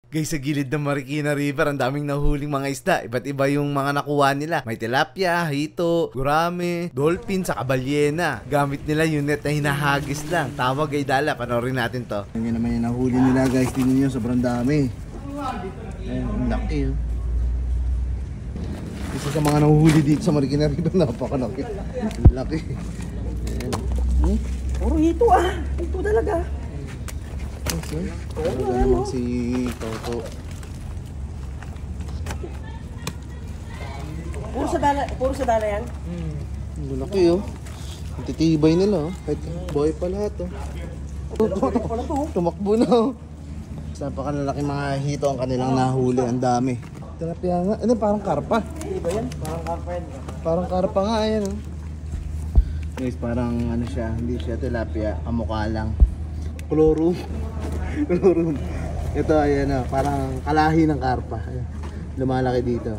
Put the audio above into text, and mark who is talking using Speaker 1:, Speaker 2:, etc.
Speaker 1: Guys, sa gilid ng Marikina River, ang daming nahuling mga isda. Iba't iba yung mga nakuha nila. May tilapia, hito, gurame, dolphin, saka balyena. Gamit nila yung net na hinahagis lang. Tawag ay dala. Panoorin natin to.
Speaker 2: Yan naman yung nahuli nila guys. Tingnan nyo, sobrang dami. Ayan, ang laki oh. Isa sa mga nahuhuli dito sa Marikina River, napakalaki. Ang laki. Ayan.
Speaker 3: Puro hito ah. Hito talaga.
Speaker 2: Ano naman si Toto.
Speaker 3: Puro sa dala yan.
Speaker 2: Ang laki oh. Ang titibay nila oh. Kahit boy pa lahat oh. Tumakbo na oh. Napakalalaki mga hito ang kanilang nahuli. Ang dami. Tilapia nga. Ano, parang karpa.
Speaker 3: Hindi ba yan? Parang karpa yan.
Speaker 2: Parang karpa nga yan oh. Guys, parang ano siya. Hindi siya tilapia. Kamukha lang. Chloroom. Chloroom. Ito ayan oh. Parang kalahi ng karpa. Ayan. Lumalaki dito.